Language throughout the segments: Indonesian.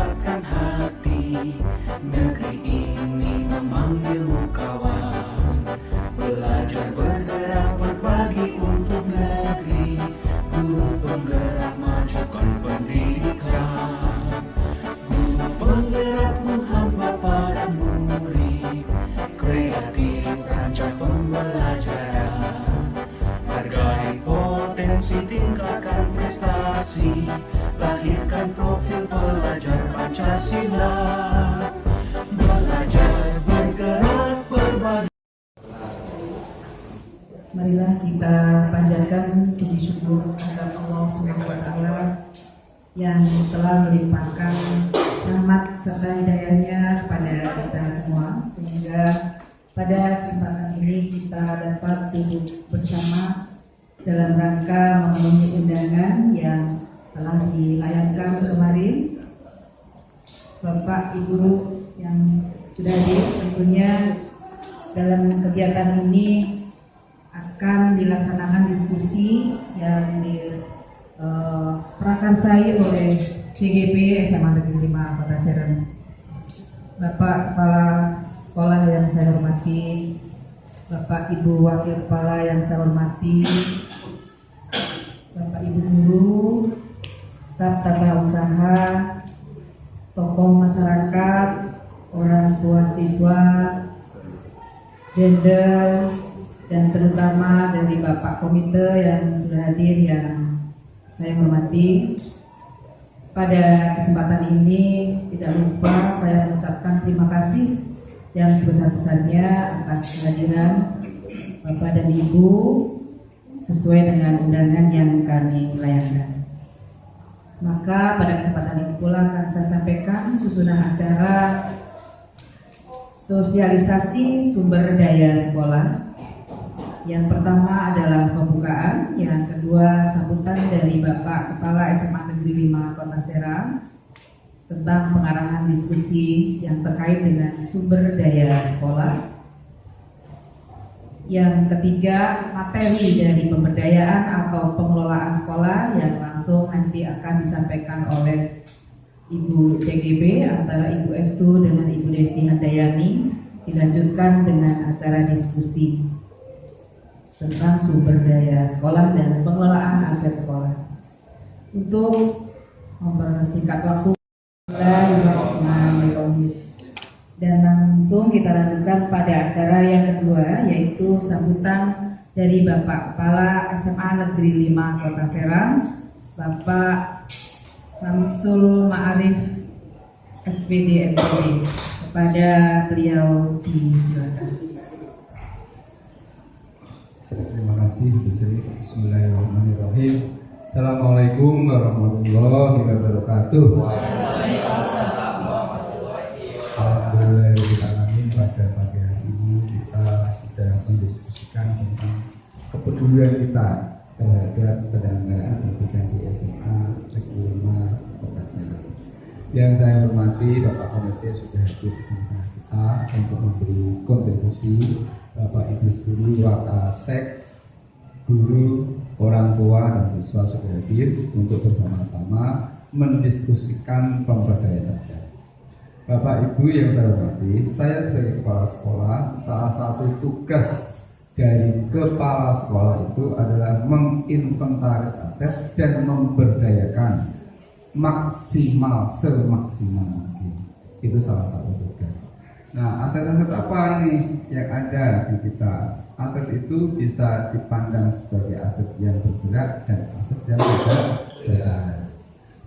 menggerakkan hati. Negeri ini memanggilmu kawan, belajar bergerak berbagi untuk negeri. Guru penggerak majukan pendidikan, guru penggerak menghamba pada murid, kreatif rancang pembelajaran, hargai potensi tingkatkan prestasi, lahirkan profil pelajar Pancasila. Belajar bergerak berbagi. Marilah kita panjatkan puji syukur kepada Allah SWT yang telah melimpahkan rahmat serta hidayahnya kepada kita semua, sehingga pada kesempatan ini kita dapat duduk bersama dalam rangka memenuhi undangan yang telah dilayangkan kemarin. Bapak Ibu yang sudah hadir, tentunya dalam kegiatan ini akan dilaksanakan diskusi yang diprakarsai oleh CGP SMA Negeri 5 Kota Serang. Bapak Kepala Sekolah yang saya hormati, Bapak Ibu Wakil Kepala yang saya hormati, Bapak Ibu Guru, staf tata usaha, tokoh masyarakat, orang tua siswa, gender, dan terutama dari Bapak Komite yang sudah hadir yang saya hormati. Pada kesempatan ini tidak lupa saya mengucapkan terima kasih yang sebesar-besarnya atas kehadiran Bapak dan Ibu sesuai dengan undangan yang kami layangkan. Maka pada kesempatan ini pula akan saya sampaikan susunan acara sosialisasi sumber daya sekolah. Yang pertama adalah pembukaan, yang kedua sambutan dari Bapak Kepala SMA Negeri 5 Kota Serang tentang pengarahan diskusi yang terkait dengan sumber daya sekolah. Yang ketiga, materi dari pemberdayaan atau pengelolaan sekolah yang langsung nanti akan disampaikan oleh Ibu CGB antara Ibu Estu dengan Ibu Desi Handayani, dilanjutkan dengan acara diskusi tentang sumber daya sekolah dan pengelolaan aset sekolah. Untuk mempersingkat waktu, dan langsung kita lanjutkan pada acara yang kedua, yaitu sambutan dari Bapak Kepala SMA Negeri 5 Kota Serang, Bapak Samsul Ma'arif SPD MPD. Kepada beliau disilakan. Terima kasih Bu Sri. Bismillahirrahmanirrahim. Assalamualaikum warahmatullahi wabarakatuh. Alhamdulillahirrahmanirrahim. Pada pagi hari ini kita sudah mendiskusikan tentang kepedulian kita terhadap penyelenggaraan pendidikan di SMA Negeri 5 Kota Serang. Yang saya hormati Bapak Komite sudah hadir di tengah kita untuk memberi kontribusi. Bapak Ibu Guru, Wakasek, guru, orang tua dan siswa sudah hadir untuk bersama-sama mendiskusikan pemberdayaan daerah. Bapak Ibu yang saya hormati, saya sebagai kepala sekolah, salah satu tugas dari kepala sekolah itu adalah menginventaris aset dan memberdayakan maksimal semaksimal mungkin. Itu salah satu tugas. Nah, aset-aset apa nih yang ada di kita? Aset itu bisa dipandang sebagai aset yang bergerak dan aset yang tidak bergerak.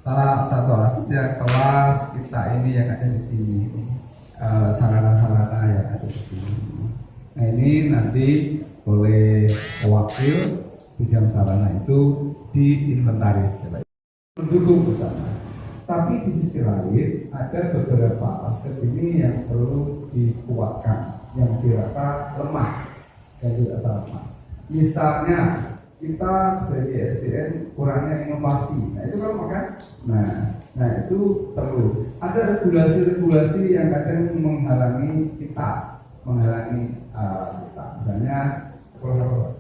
Salah satu asetnya kelas kita ini yang ada di sini, sarana-sarana yang ada di sini. Nah, ini nanti oleh wakil bidang sarana itu diinventaris, mendukung bersama. Tapi di sisi lain ada beberapa aset ini yang perlu dikuatkan, yang dirasa lemah dan dirasa lemah. Misalnya kita sebagai SDN kurangnya inovasi, nah itu kan makan. Nah itu perlu. Ada regulasi-regulasi yang kadang menghalangi kita, misalnya sekolah.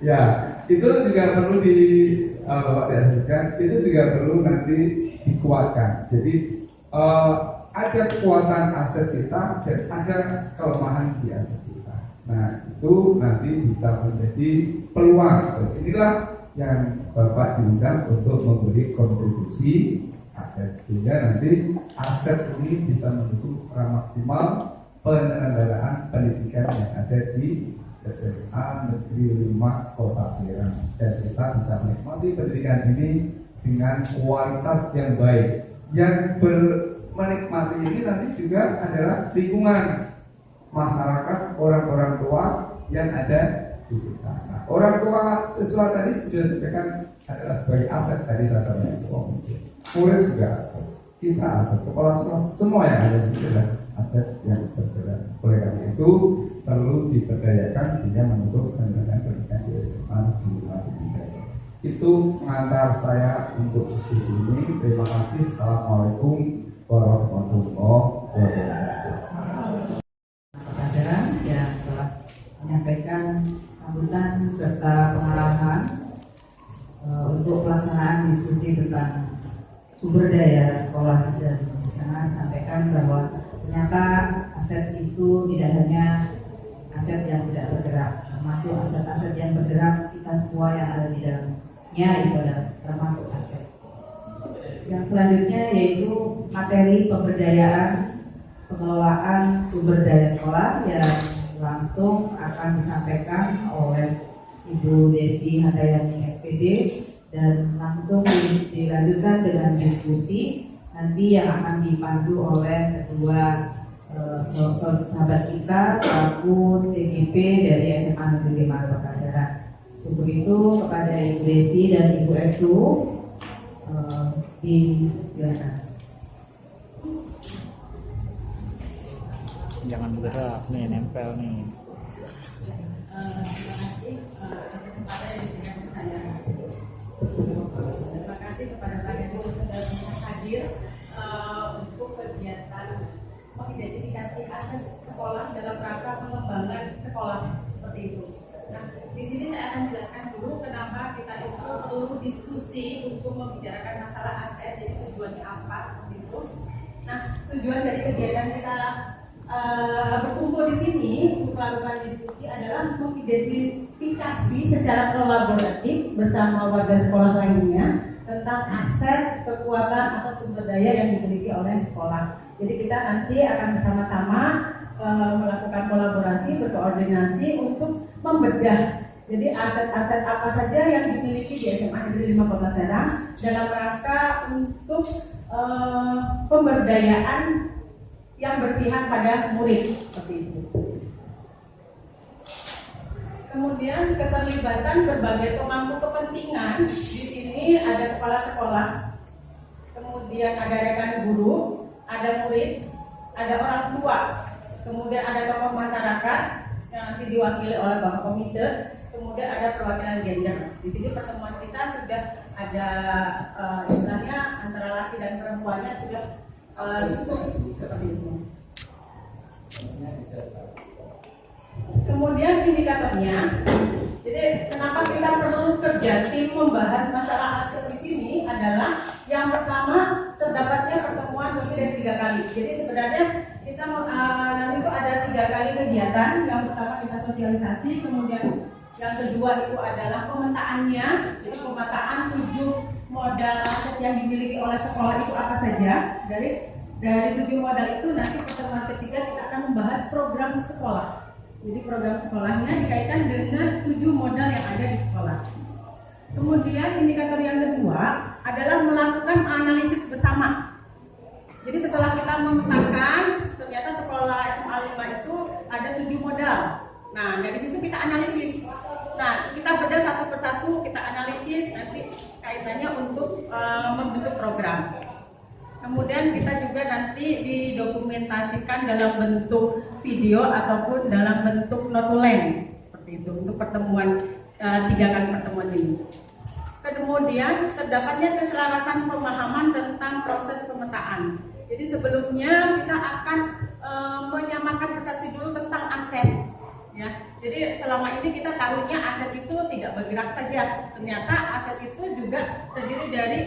Ya, itu juga perlu Bapak dihasilkan itu juga perlu nanti dikuatkan. Jadi ada kekuatan aset kita dan ada kelemahan di aset kita. Nah itu nanti bisa menjadi peluang. Inilah yang Bapak diundang untuk memberi kontribusi aset, sehingga nanti aset ini bisa mendukung secara maksimal penyelenggaraan pendidikan yang ada di SMA Negeri 5 Kota Serang, dan kita bisa menikmati pendidikan ini dengan kualitas yang baik. Yang menikmati ini nanti juga adalah lingkungan masyarakat, orang-orang tua yang ada di kita. Nah, orang tua siswa tadi sudah sampaikan adalah sebagai aset tadi saya sampaikan. Murid juga aset, kita aset, kepala sekolah, semua yang ada di situ adalah aset yang berbeda. Oleh karena itu perlu diberdayakan sehingga mendukung penyelenggaraan pendidikan di SMA di Indonesia. Itu pengantar saya untuk diskusi ini. Terima kasih. Assalamualaikum warahmatullahi wabarakatuh. Kota Serang yang telah menyampaikan sambutan serta pengarahan untuk pelaksanaan diskusi tentang sumber daya sekolah, dan di sana sampaikan bahwa ternyata aset itu tidak hanya aset yang tidak bergerak, termasuk aset-aset yang bergerak kita semua yang ada di dalamnya itu adalah termasuk aset. Yang selanjutnya yaitu materi pemberdayaan pengelolaan sumber daya sekolah yang langsung akan disampaikan oleh Ibu Desi Handayani SPD, dan langsung dilanjutkan dengan diskusi nanti yang akan dipandu oleh kedua sahabat kita selaku CGP dari SMA Negeri 5 Kota Serang. Untuk itu kepada Ibu Desi dan Ibu Estu disilakan. Jangan bergerak nih, nempel nih. Terima kasih kepada kalian yang sudah hadir untuk kegiatan mengidentifikasi aset sekolah dalam rangka pengembangan sekolah seperti itu. Nah, di sini saya akan jelaskan dulu kenapa kita itu perlu diskusi untuk membicarakan masalah aset. Jadi tujuannya apa seperti itu. Nah, tujuan dari kegiatan kita berkumpul di sini untuk melakukan diskusi adalah mengidentifikasi secara kolaboratif bersama warga sekolah lainnya tentang aset, kekuatan atau sumber daya yang dimiliki oleh sekolah. Jadi kita nanti akan bersama-sama melakukan kolaborasi, berkoordinasi untuk membedah. Jadi aset-aset apa saja yang dimiliki di SMA Negeri 5 Kota Serang dalam rangka untuk pemberdayaan yang berpihak pada murid seperti itu. Kemudian keterlibatan berbagai pemangku kepentingan. Di sini ada kepala sekolah, kemudian ada rekan guru, ada murid, ada orang tua, kemudian ada tokoh masyarakat yang nanti diwakili oleh Bapak Komite, kemudian ada perwakilan gender. Di sini pertemuan kita sudah ada istilahnya antara laki dan perempuannya sudah cukup seperti itu. Kemudian indikatornya, jadi kenapa kita perlu kerja tim membahas masalah aset di sini adalah yang pertama terdapatnya pertemuan lebih dari 3 kali. Jadi sebenarnya kita nanti itu ada 3 kali kegiatan. Yang pertama kita sosialisasi, kemudian yang kedua itu adalah pemetaannya. Jadi pemetaan 7 modal aset yang dimiliki oleh sekolah itu apa saja. Dari 7 modal itu nanti pertemuan ketiga kita akan membahas program sekolah. Jadi program sekolahnya dikaitkan dengan 7 modal yang ada di sekolah. Kemudian indikator yang kedua adalah melakukan analisis bersama. Jadi setelah kita memetakan ternyata sekolah SMA 5 itu ada 7 modal. Nah dari situ kita analisis. Nah kita bedah satu persatu, kita analisis nanti kaitannya untuk membentuk program. Kemudian kita juga nanti didokumentasikan dalam bentuk video ataupun dalam bentuk notulen seperti itu untuk pertemuan 3 kali pertemuan ini. Kemudian terdapatnya keselarasan pemahaman tentang proses pemetaan. Jadi sebelumnya kita akan menyamakan persepsi dulu tentang aset. Ya, jadi selama ini kita tahunya aset itu tidak bergerak saja. Ternyata aset itu juga terdiri dari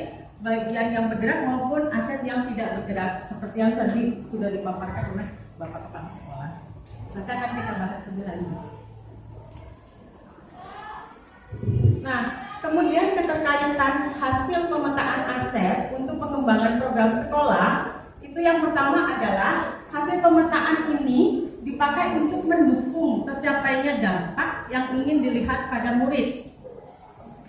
bagian yang bergerak maupun aset yang tidak bergerak, seperti yang tadi sudah dipaparkan oleh Bapak Kepala Sekolah. Nanti akan kita bahas lebih lanjut. Nah, kemudian keterkaitan hasil pemetaan aset untuk pengembangan program sekolah, itu yang pertama adalah hasil pemetaan ini dipakai untuk mendukung tercapainya dampak yang ingin dilihat pada murid.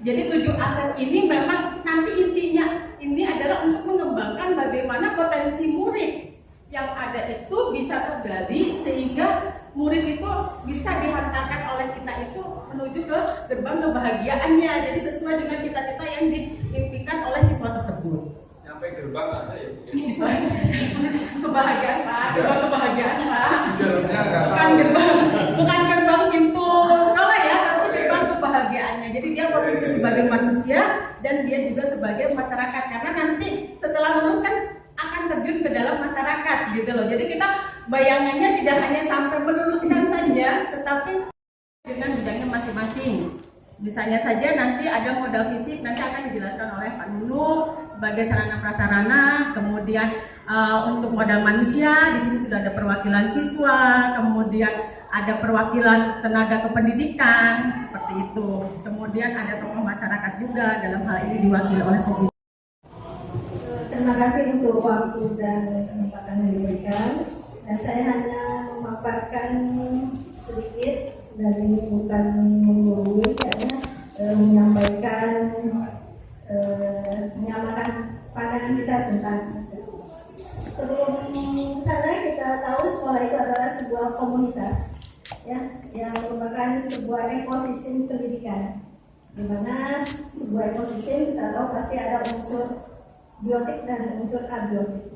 Jadi 7 aset ini memang nanti intinya ini adalah untuk mengembangkan bagaimana potensi murid yang ada itu bisa tergali sehingga murid itu bisa dihantarkan oleh kita itu menuju ke gerbang kebahagiaannya. Jadi sesuai dengan cita-cita yang diimpikan oleh siswa tersebut. Sampai gerbang ada ya? Kebahagiaan Pak, gerbang kebahagiaan Pak. Jalurnya nggak Bukan gerbang pintu sekolah ya, tapi gerbang kebahagiaannya. Jadi dia posisi sebagai manusia dan dia juga sebagai masyarakat. Karena nanti setelah lulus kan akan terjun ke dalam masyarakat gitu loh. Jadi kita bayangannya tidak hanya sampai meluluskan saja, tetapi dengan bidangnya masing-masing. Misalnya saja nanti ada modal fisik, nanti akan dijelaskan oleh Pak Nunu sebagai sarana prasarana. Kemudian untuk modal manusia, di sini sudah ada perwakilan siswa, kemudian ada perwakilan tenaga kependidikan seperti itu. Kemudian ada tokoh masyarakat juga, dalam hal ini diwakili oleh Komite. Terima kasih untuk waktu dan kesempatan yang diberikan. Dan saya hanya memaparkan sedikit, dan ini bukan menggurui, karena menyampaikan menyamakan pandangan kita tentang aset. Sebelum sana kita tahu sekolah itu adalah sebuah komunitas, ya, yang merupakan sebuah ekosistem pendidikan. Di mana sebuah ekosistem kita tahu pasti ada unsur biotik dan unsur abiotik.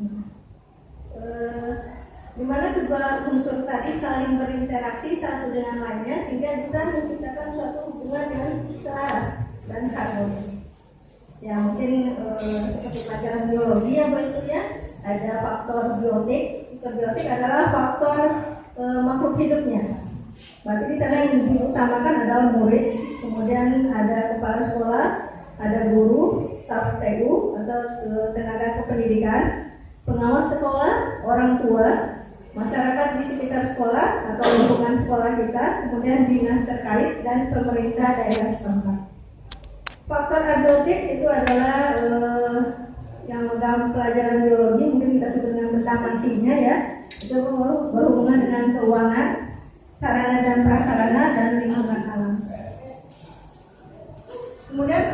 Di mana kedua unsur tadi saling berinteraksi satu dengan lainnya sehingga bisa menciptakan suatu hubungan yang selaras dan harmonis. Ya mungkin seperti pelajaran biologi ya Bu Istri ya, ada faktor biotik. Faktor biotik adalah faktor makhluk hidupnya. Berarti di sana yang diutamakan adalah murid, kemudian ada kepala sekolah, ada guru, staf TU atau tenaga kependidikan, pengawas sekolah, orang tua, masyarakat di sekitar sekolah atau lingkungan sekolah kita, kemudian dinas terkait dan pemerintah daerah setempat. Faktor abiotik itu adalah yang dalam pelajaran biologi mungkin kita sebut dengan benda matinya ya, itu berhubungan dengan keuangan, sarana dan prasarana dan lingkungan alam. Kemudian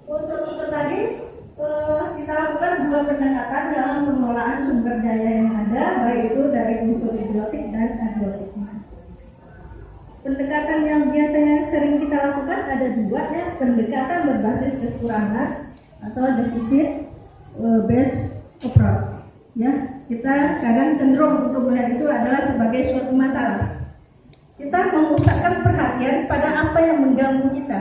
unsur-unsur tadi kita lakukan dua pendekatan dalam pengelolaan sumber daya yang ada, baik itu dari unsur biotik dan abiotik. Pendekatan yang biasanya sering kita lakukan ada dua ya, pendekatan berbasis kekurangan atau defisit based approach. Ya, kita kadang cenderung untuk melihat itu adalah sebagai suatu masalah. Kita memusatkan perhatian pada apa yang mengganggu kita,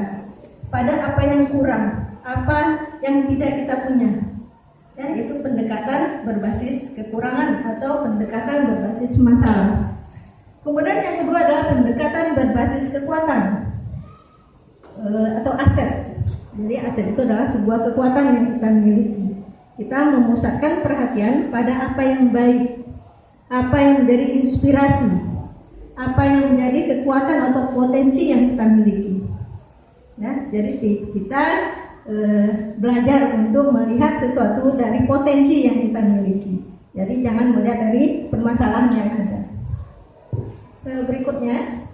pada apa yang kurang, apa yang tidak kita punya. Dan itu pendekatan berbasis kekurangan atau pendekatan berbasis masalah. Kemudian yang kedua adalah pendekatan berbasis kekuatan atau aset. Jadi aset itu adalah sebuah kekuatan yang kita miliki. Kita memusatkan perhatian pada apa yang baik, apa yang menjadi inspirasi, apa yang menjadi kekuatan atau potensi yang kita miliki. Ya, jadi kita belajar untuk melihat sesuatu dari potensi yang kita miliki. Jadi jangan melihat dari permasalahan yang ada. Berikutnya,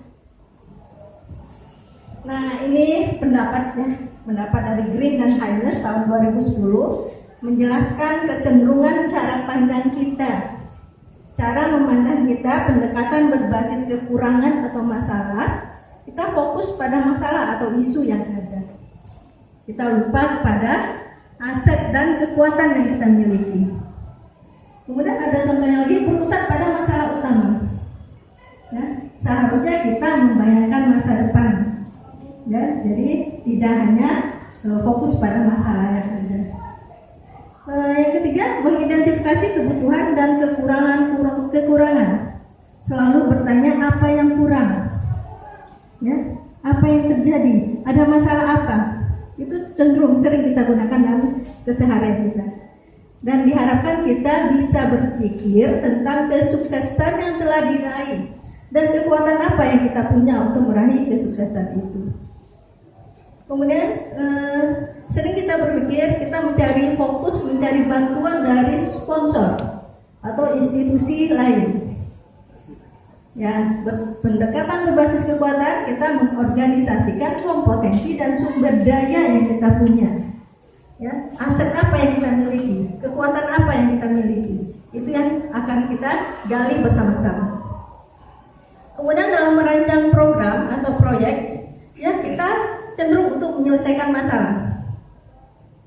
nah ini pendapat dari Green dan Hines tahun 2010 menjelaskan kecenderungan cara pandang kita, cara memandang kita, pendekatan berbasis kekurangan atau masalah. Kita fokus pada masalah atau isu yang ada. Kita lupa kepada aset dan kekuatan yang kita miliki. Kemudian ada contoh yang lagi berkutat pada masalah utama. Ya, seharusnya kita membayangkan masa depan. Ya, jadi tidak hanya fokus pada masalah yang ada. Yang ketiga, mengidentifikasi kebutuhan dan kekurangan. selalu bertanya apa yang kurang, ya, apa yang terjadi, ada masalah apa, itu cenderung sering kita gunakan dalam keseharian kita. Dan diharapkan kita bisa berpikir tentang kesuksesan yang telah diraih dan kekuatan apa yang kita punya untuk meraih kesuksesan itu. Kemudian sering kita berpikir kita mencari fokus, mencari bantuan dari sponsor atau institusi lain. Ya, pendekatan berbasis kekuatan, kita mengorganisasikan kompetensi dan sumber daya yang kita punya. Ya, aset apa yang kita miliki, kekuatan apa yang kita miliki, itu yang akan kita gali bersama-sama. Kemudian dalam merancang program atau proyek, ya kita cenderung untuk menyelesaikan masalah.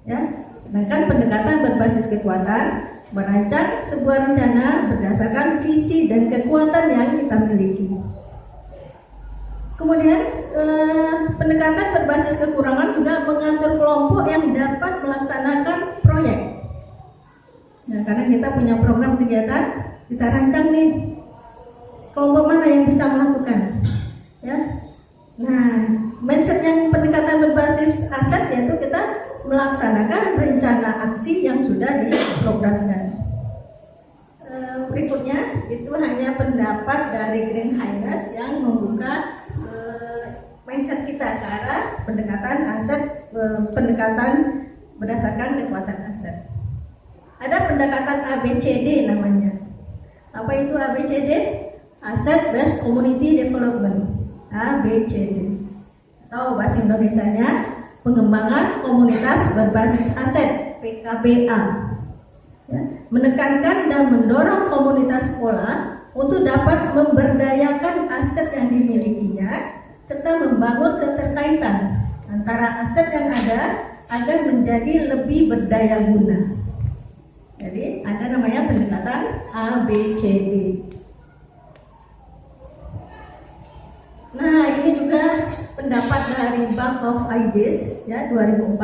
Ya, sedangkan pendekatan berbasis kekuatan merancang sebuah rencana berdasarkan visi dan kekuatan yang kita miliki. Kemudian pendekatan berbasis kekurangan juga mengatur kelompok yang dapat melaksanakan proyek. Nah, karena kita punya program kegiatan, kita rancang nih kelompok mana yang bisa melakukan. Ya, nah mindset yang pendekatan berbasis aset yaitu kita melaksanakan rencana aksi yang sudah diprogramkan. Berikutnya itu hanya pendapat dari Green Highness yang membuka mindset kita ke arah pendekatan aset, pendekatan berdasarkan kekuatan aset. Ada pendekatan ABCD namanya. Apa itu ABCD? Asset Based Community Development, ABCD. Atau bahasa Indonesianya pengembangan komunitas berbasis aset, PKBA. Ya, menekankan dan mendorong komunitas sekolah untuk dapat memberdayakan aset yang dimilikinya serta membangun keterkaitan antara aset yang ada agar menjadi lebih berdaya guna. Jadi ada namanya pendekatan ABCD. Nah, ini juga pendapat dari Bank of Ideas ya 2014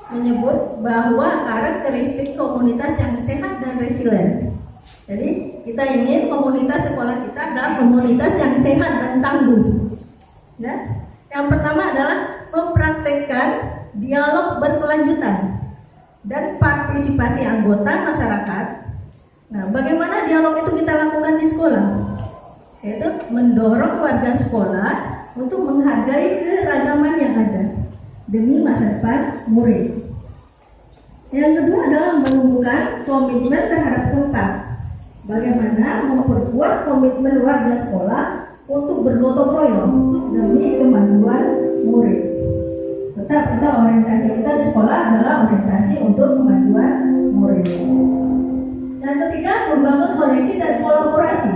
menyebut bahwa karakteristik komunitas yang sehat dan resilient. Jadi kita ingin komunitas sekolah kita adalah komunitas yang sehat dan tangguh. Ya, yang pertama adalah mempraktekkan dialog berkelanjutan dan partisipasi anggota masyarakat. Nah, bagaimana dialog itu kita lakukan di sekolah? Yaitu mendorong warga sekolah untuk menghargai keragaman yang ada demi masa depan murid. Yang kedua adalah menumbuhkan komitmen terhadap tempat. Bagaimana memperkuat komitmen warga sekolah untuk bergotong royong demi kemajuan murid. Tetap kita orientasi kita di sekolah adalah orientasi untuk kemajuan murid. Yang ketiga, membangun koneksi dan kolaborasi.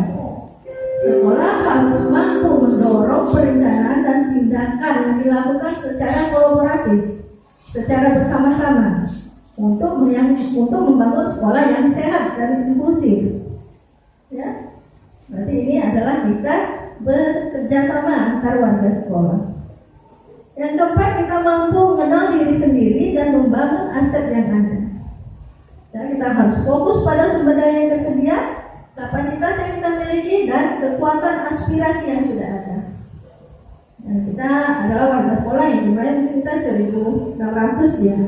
Sekolah harus mampu mendorong perencanaan dan tindakan yang dilakukan secara kolaboratif, secara bersama-sama untuk membangun sekolah yang sehat dan inklusif. Ya, berarti ini adalah kita bekerja sama antar warga sekolah. Yang keempat, kita mampu mengenal diri sendiri dan membangun aset yang ada. Dan kita harus fokus pada sumber daya yang tersedia, kapasitas yang kita miliki, dan kekuatan aspirasi yang sudah ada. Dan kita adalah warga sekolah yang jumlahnya kita 1.600 ya,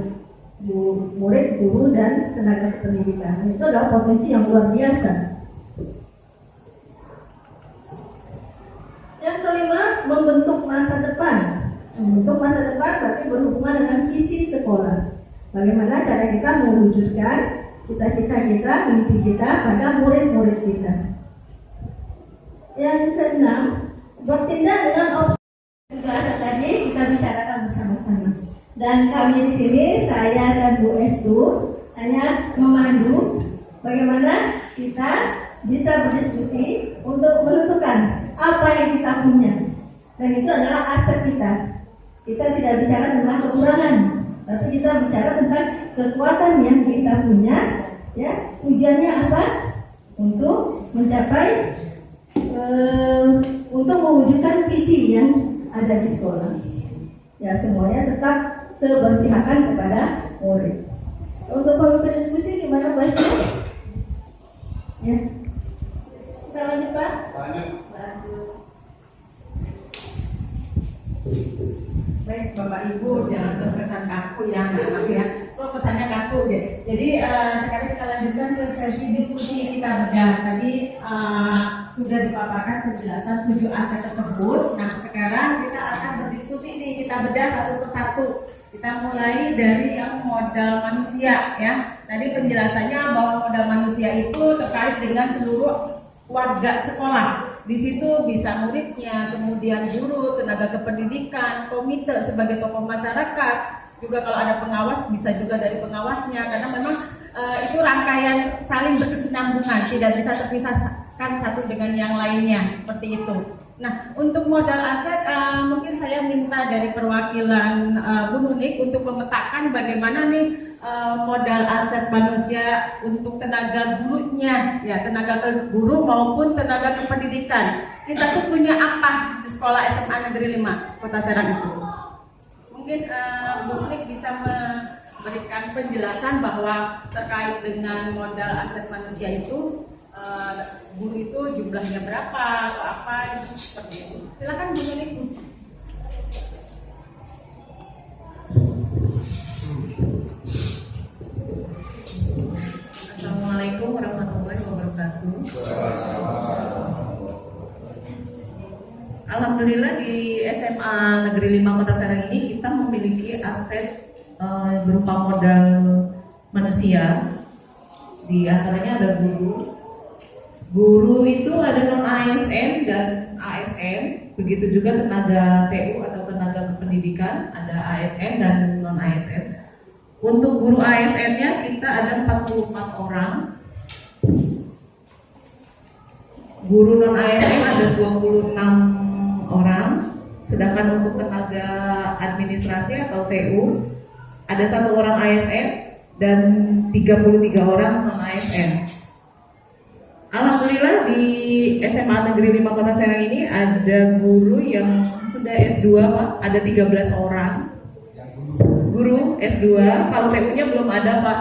murid, guru, dan tenaga pendidikan. Itu adalah potensi yang luar biasa. Yang kelima, membentuk masa depan. Membentuk masa depan berarti berhubungan dengan visi sekolah. Bagaimana cara kita mewujudkan cita-cita kita, mimpi kita pada murid-murid kita. Yang keenam, bertindak dengan opsi tadi kita bicarakan bersama-sama. Dan kami di sini, saya dan Bu Estu hanya memandu bagaimana kita bisa berdiskusi untuk menentukan apa yang kita punya, dan itu adalah aset kita. Kita tidak bicara tentang kekurangan, tapi kita bicara tentang kekuatan yang kita punya. Ya, tujuannya apa? Untuk mencapai, untuk mewujudkan visi yang ada di sekolah. Ya, semuanya tetap keberpihakan kepada murid. Untuk pemimpin diskusi gimana, Mbak? Ya, kita lanjut, Pak. Jadi sekarang kita lanjutkan ke sesi diskusi kita bedah. Tadi sudah dipaparkan penjelasan 7 aset tersebut. Nah sekarang kita akan berdiskusi nih, kita bedah satu persatu. Kita mulai dari yang modal manusia ya. Tadi penjelasannya bahwa modal manusia itu terkait dengan seluruh warga sekolah. Di situ bisa muridnya, kemudian guru, tenaga kependidikan, komite sebagai tokoh masyarakat, juga kalau ada pengawas bisa juga dari pengawasnya, karena memang itu rangkaian saling berkesinambungan, tidak bisa terpisahkan satu dengan yang lainnya seperti itu. Nah, untuk modal aset mungkin saya minta dari perwakilan Bu Nunik untuk memetakan bagaimana nih modal aset manusia untuk tenaga gurunya, ya tenaga guru maupun tenaga kependidikan. Kita tuh punya apa di sekolah SMA Negeri 5 Kota Serang itu? Mungkin Bu Nunik bisa memberikan penjelasan bahwa terkait dengan modal aset manusia itu guru itu jumlahnya berapa atau apa itu seperti itu. Silakan Bu Nunik. Assalamualaikum warahmatullahi wabarakatuh. Alhamdulillah di SMA Negeri 5 Kota Serang ini kita memiliki aset berupa modal manusia. Di antaranya ada guru. Guru itu ada non ASN dan ASN, begitu juga tenaga TU atau tenaga kependidikan, ada ASN dan non ASN. Untuk guru ASN-nya kita ada 44 orang. Guru non ASN ada 26 orang. Sedangkan untuk tenaga administrasi atau TU ada 1 orang ASN dan 33 orang non ASN. Alhamdulillah di SMA Negeri 5 Kota Serang ini ada guru yang sudah S2 Pak, ada 13 orang. Guru S2, kalau TU-nya belum ada Pak.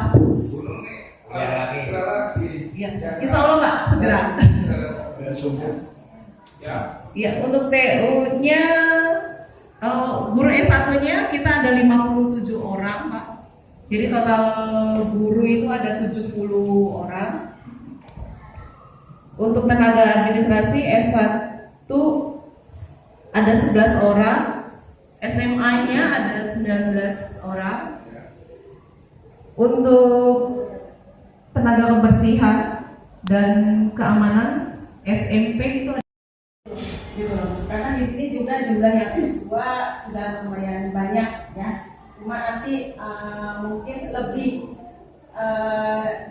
Ya, insya Allah Pak, segera. Ya, untuk TU-nya guru S1-nya kita ada 57 orang Pak. Jadi total guru itu ada 70 orang. Untuk tenaga administrasi S1 ada 11 orang, SMA-nya ada 19 orang. Untuk tenaga kebersihan dan keamanan SMP itu ada Gitu loh. Karena di sini juga jumlah yang kedua sudah lumayan banyak ya. Cuma nanti mungkin lebih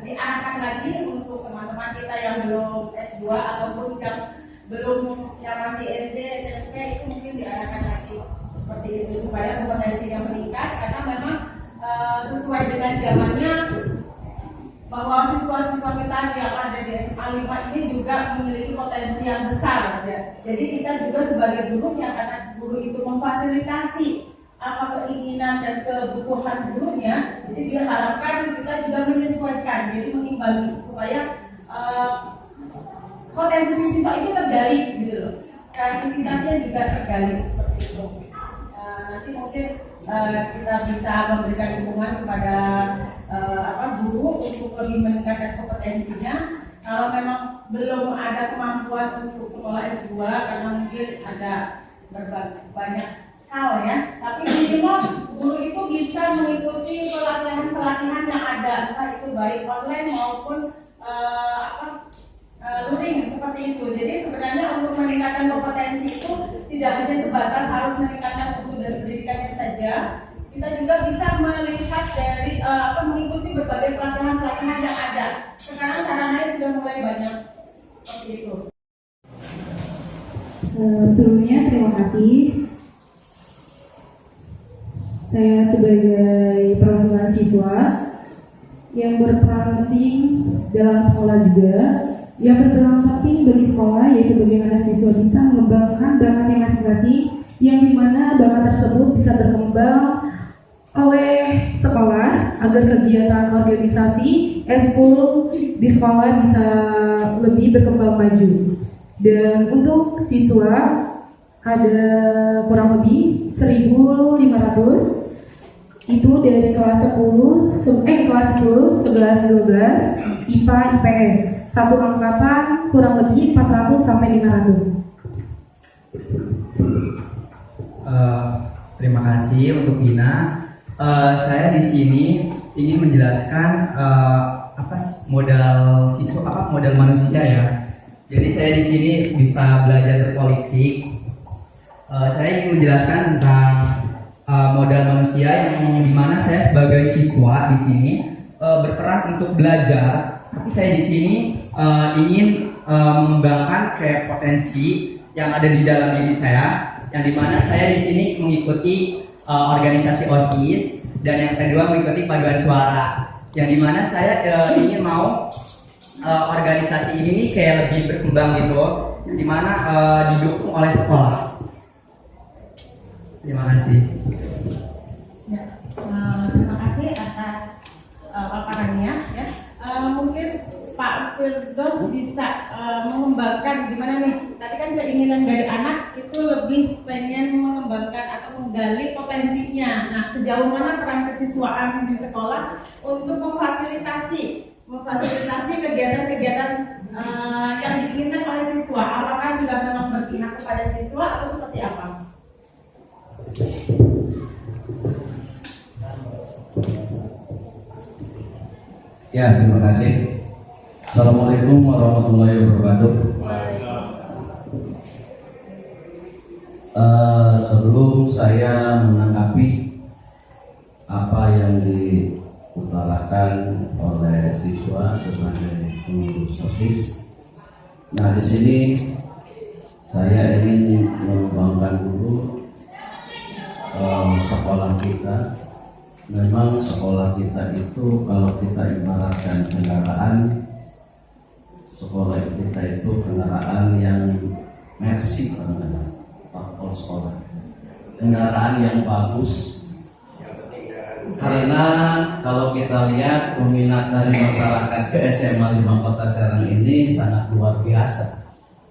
diarahkan lagi untuk teman-teman kita yang belum S2 ataupun yang masih SD, SMP itu mungkin diarahkan lagi seperti itu supaya kompetensinya meningkat, karena memang sesuai dengan zamannya bahwa siswa-siswa kita yang ada di SMA 5 ini juga memiliki potensi yang besar ya. Jadi kita juga sebagai gurunya, karena guru itu memfasilitasi apa keinginan dan kebutuhan gurunya, jadi dia harapkan kita juga menyesuaikan, jadi mengimbangi supaya potensi siswa itu tergali gitu loh, kreativitasnya juga tergali seperti itu. Nanti mungkin kita bisa memberikan dukungan kepada guru untuk lebih meningkatkan kompetensinya. Kalau memang belum ada kemampuan untuk sekolah S2 karena mungkin ada banyak hal ya, tapi minimal guru itu bisa mengikuti pelatihan yang ada, entah itu baik online maupun luring seperti itu. Jadi sebenarnya untuk meningkatkan kompetensi itu tidak hanya sebatas harus meningkatkan mutu dan pendidikannya saja, kita juga bisa melihat dari mengikuti berbagai pelatihan yang ada. Sekarang sarannya sudah mulai banyak seperti itu. Sebelumnya terima kasih. Saya sebagai perwakilan siswa yang berperan penting dalam sekolah juga, yang berperan penting bagi sekolah, yaitu bagaimana siswa bisa mengembangkan bakatnya masing-masing, yang dimana bakat tersebut bisa berkembang oleh sekolah agar kegiatan organisasi eskul di sekolah bisa lebih berkembang maju. Dan untuk siswa ada kurang lebih 1.500 Itu dari kelas 10, kelas 10, 11, 12, IPA, IPS. Satu angkatan kurang lebih 400 sampai 500. Terima kasih untuk Gina. Saya di sini ingin menjelaskan modal siswa, modal manusia ya. Jadi saya di sini bisa belajar berpolitik. Saya ingin menjelaskan tentang modal manusia yang dimana saya sebagai siswa di sini berperan untuk belajar. Tapi saya di sini ingin mengembangkan kayak potensi yang ada di dalam diri saya, yang dimana saya di sini mengikuti organisasi OSIS, dan yang kedua mengikuti paduan suara, yang dimana saya ingin mau organisasi ini nih kayak lebih berkembang gitu, yang dimana didukung oleh sekolah. Terima kasih. Ya, terima kasih atas paparannya. Ya. Mungkin Pak Firdaus bisa mengembangkan gimana nih? Tadi kan keinginan dari anak itu lebih pengen mengembangkan atau menggali potensinya. Nah, sejauh mana peran kesiswaan di sekolah untuk memfasilitasi kegiatan-kegiatan yang diinginkan oleh siswa? Apakah sudah memang berpihak kepada siswa atau seperti apa? Ya, terima kasih. Assalamualaikum warahmatullahi wabarakatuh. Sebelum saya menanggapi apa yang diutarakan oleh siswa sebagai pengurus OSIS, nah di sini saya ingin mengembangkan dulu sekolah kita. Memang sekolah kita itu kalau kita ibaratkan kendaraan, sekolah kita itu kendaraan yang mercy, parpol sekolah, kendaraan yang bagus. Karena kalau kita lihat peminat dari masyarakat ke SMA 5 Kota Serang ini sangat luar biasa,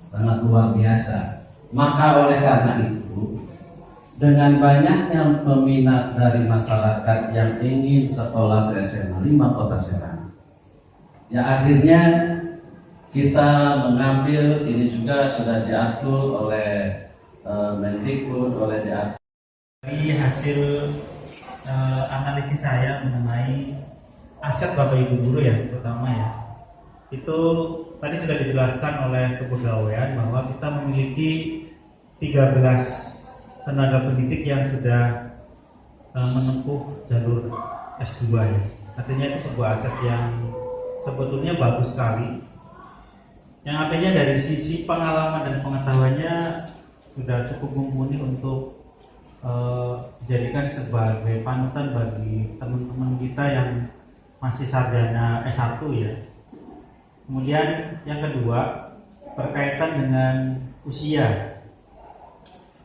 sangat luar biasa. Maka oleh karena itu, dengan banyaknya peminat dari masyarakat yang ingin sekolah di SMA 5 Kota Serang, ya akhirnya kita mengambil, ini juga sudah diatur oleh Mendikbud, oleh diatur. Dari hasil analisis saya mengenai aset Bapak Ibu guru ya, terutama ya, itu tadi sudah dijelaskan oleh kepegawaian bahwa kita memiliki 13 tenaga pendidik yang sudah menempuh jalur S2 ya. Artinya itu sebuah aset yang sebetulnya bagus sekali, yang artinya dari sisi pengalaman dan pengetahuannya sudah cukup mumpuni untuk dijadikan sebagai panutan bagi teman-teman kita yang masih sarjana S1 ya. Kemudian yang kedua berkaitan dengan usia.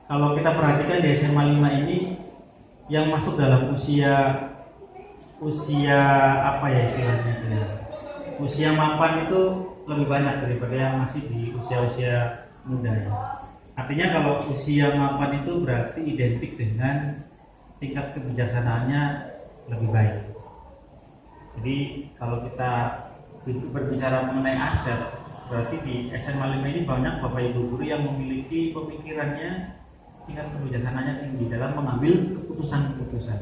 Kalau kita perhatikan di SMA 5 ini yang masuk dalam usia apa ya istilahnya, usia mapan itu lebih banyak daripada yang masih di usia-usia muda ya. Artinya kalau usia mapan itu berarti identik dengan tingkat kebijaksanaannya lebih baik. Jadi kalau kita berbicara mengenai aset, berarti di SMA 5 ini banyak Bapak Ibu guru yang memiliki pemikirannya, tingkat kebijaksanaannya tinggi dalam mengambil keputusan-keputusan.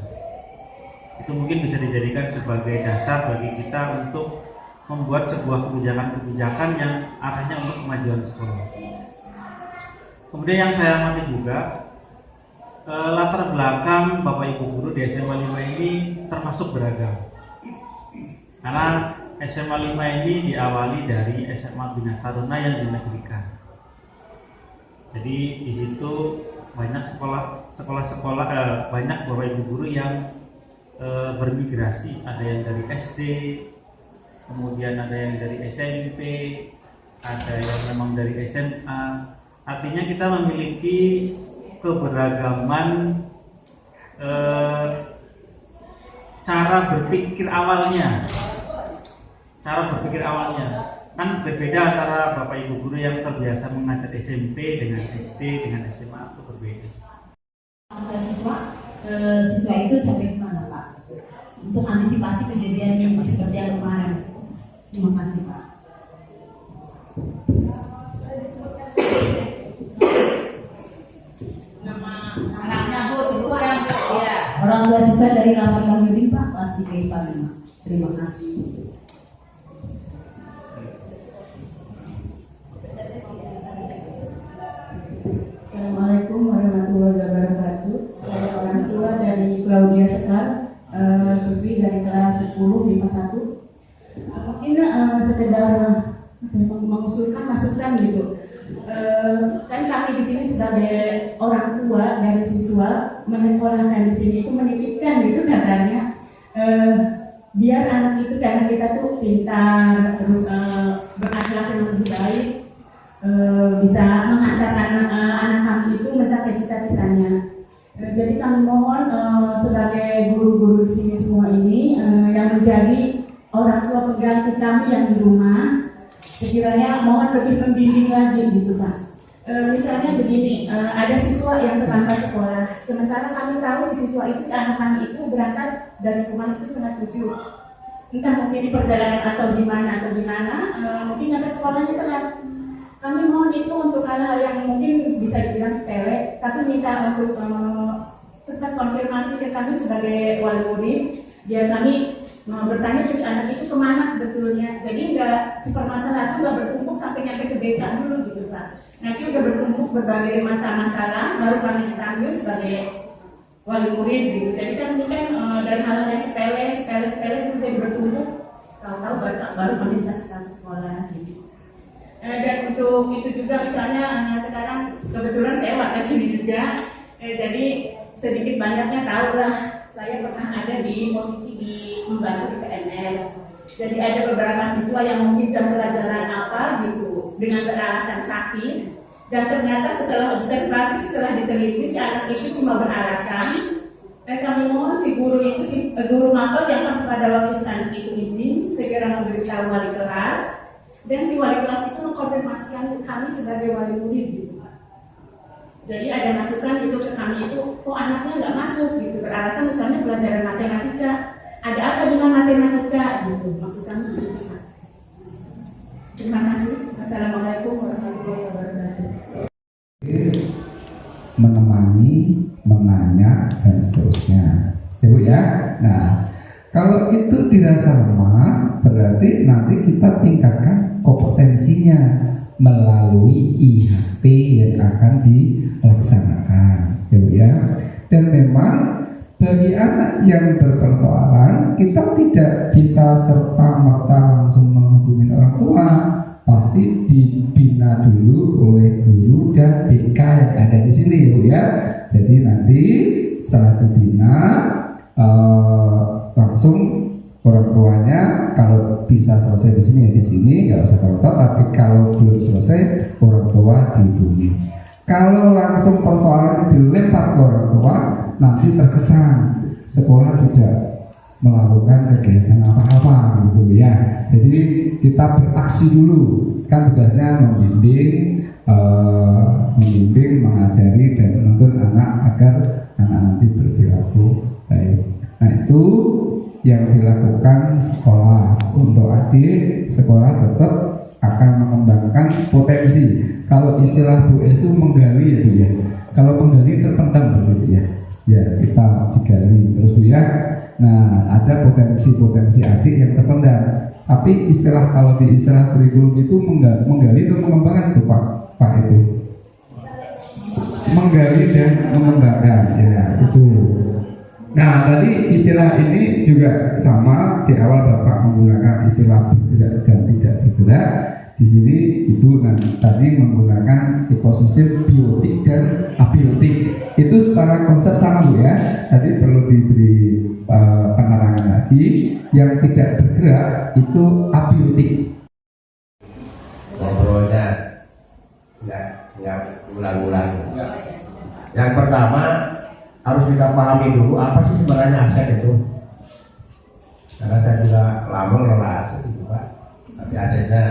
Itu mungkin bisa dijadikan sebagai dasar bagi kita untuk membuat sebuah kebijakan-kebijakan yang arahnya untuk kemajuan sekolah. Kemudian yang saya amati juga, latar belakang Bapak Ibu guru di SMA 5 ini termasuk beragam. Karena SMA 5 ini diawali dari SMA Bina Taruna yang dinegerikan. Jadi di situ banyak sekolah banyak Bapak Ibu guru yang bermigrasi, ada yang dari SD, kemudian ada yang dari SMP, ada yang memang dari SMA. Artinya kita memiliki keberagaman cara berpikir awalnya. Kan berbeda antara Bapak Ibu guru yang terbiasa mengajar SMP dengan SD dengan SMA itu berbeda. Siswa itu sampai ke mana Pak? untuk antisipasi kejadian yang seperti yang kemarin. Terima kasih Pak. Orang tua siswa dari Rahmat Kamiludin Pak, kelas 3 IPA 5. Terima kasih. Assalamualaikum warahmatullahi wabarakatuh. Saya orang tua dari Claudia Sekar, siswi dari kelas 10 IPA 1. Mungkin sekedar mengusulkan masukan gitu. Kan kami di sini sebagai orang tua dari siswa menyekolahkan di sini itu menitipkan gitu kasarnya, biar anak itu karena kita tuh pintar terus berakhlak yang lebih baik, bisa mengantarkan anak kami itu mencapai cita-citanya. Jadi kami mohon sebagai guru-guru di sini semua ini yang menjadi orang tua pengganti kami yang di rumah, sekiranya mohon lebih membimbing lagi gitu Pak. Misalnya begini, ada siswa yang terlambat sekolah, sementara kami tahu si siswa itu, si anak kami itu berangkat dari rumah itu setengah 7. Entah mungkin di perjalanan atau gimana, mungkin sampai sekolahnya telat. Kami mohon itu untuk hal-hal yang mungkin bisa dibilang sepele, tapi minta untuk cepat konfirmasi ke kami sebagai wali murid, biar kami bertanya ke si anak itu kemana sebetulnya. Jadi si permasalahan itu nggak bertumpuk sampai nyampe ke BK dulu gitu Pak. Nanti udah bertumpuk berbagai macam masalah, baru kami dipanggil sebagai wali murid gitu. Jadi kan ini kan dari hal yang sepele itu jadi bertumpuk, tahu-tahu baru kami dikasih ke sekolah gitu. Dan untuk itu juga misalnya sekarang kebetulan saya warga sini juga, jadi sedikit banyaknya tahu lah, saya pernah ada di posisi di membantu di PNL. Jadi ada beberapa siswa yang mungkin jam pelajaran apa gitu dengan beralasan sakit, dan ternyata setelah observasi, setelah diteliti si anak itu cuma beralasan. Dan kami mohon si guru itu, si guru mapel yang pas pada waktu si anak itu izin segera memberitahu wali kelas, dan si wali kelas itu mengkonfirmasikan ke kami sebagai wali murid gitu Pak. Jadi ada masukan gitu ke kami itu, kok anaknya nggak masuk gitu, beralasan misalnya pelajaran matematika, ada apa dengan matematika gitu, maksud kami gitu Pak. Terima kasih. Assalamualaikum warahmatullahi wabarakatuh. Menemani, menanya, dan seterusnya, ya Bu ya. Nah, kalau itu dirasa lemah, berarti nanti kita tingkatkan kompetensinya melalui IHP yang akan dilaksanakan, ya Bu ya. Dan memang bagi anak yang berpersoalan, kita tidak bisa serta-merta langsung menghubungi orang tua. Pasti dibina dulu oleh guru dan BK yang ada di sini, Bu ya. Jadi nanti setelah dibina langsung orang tuanya kalau bisa selesai di sini ya di sini, nggak usah tahu, tapi kalau belum selesai orang tua dihubungi. Kalau langsung persoalan dilempar ke orang tua, nanti terkesan sekolah tidak melakukan kegiatan apa-apa gitu ya. Jadi kita beraksi dulu, kan tugasnya membimbing, mengajari dan menuntun anak agar anak nanti berperilaku baik. Nah itu yang dilakukan sekolah. Untuk adik, sekolah tetap akan mengembangkan potensi. Kalau istilah Bu Es itu menggali ya Bu ya. Kalau menggali terpendam begitu ya. Ya kita digali terus Bu ya. Nah ada potensi-potensi adik yang terpendam. Tapi kalau di istilah kurikulum itu menggali itu mengembangkan itu Pak itu. Menggali dan mengembangkan ya itu. Nah tadi istilah ini juga sama, di awal Bapak menggunakan istilah bergerak dan tidak bergerak. Di sini Ibu tadi menggunakan ekosistem biotik dan abiotik. Itu secara konsep sama Bu ya. Tadi perlu diberi penerangan lagi. Yang tidak bergerak itu abiotik. Ngobrolnya nggak ulang-ulang. Yang pertama harus kita pahami dulu apa sih sebenarnya aset itu. Karena saya juga lama ngelola aset itu Pak. Tapi asetnya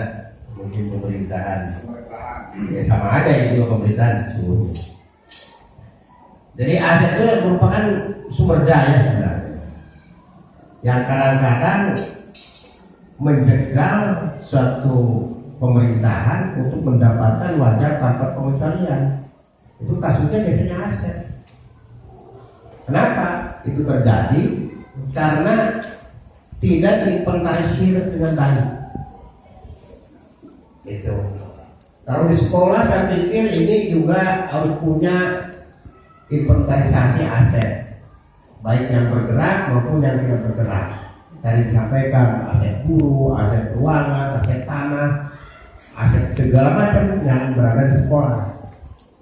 mungkin pemerintahan. Ya sama aja itu pemerintahan. Jadi aset itu merupakan sumber daya sebenarnya. yang kadang-kadang menjegal suatu pemerintahan untuk mendapatkan wajar tanpa pengecualian. Itu kasusnya biasanya aset. Kenapa itu terjadi? Karena tidak diinventarisir dengan baik. Itu. Kalau di sekolah saya pikir ini juga harus punya inventarisasi aset, baik yang bergerak maupun yang tidak bergerak. Tadi disampaikan aset guru, aset ruangan, aset tanah, aset segala macam yang berada di sekolah.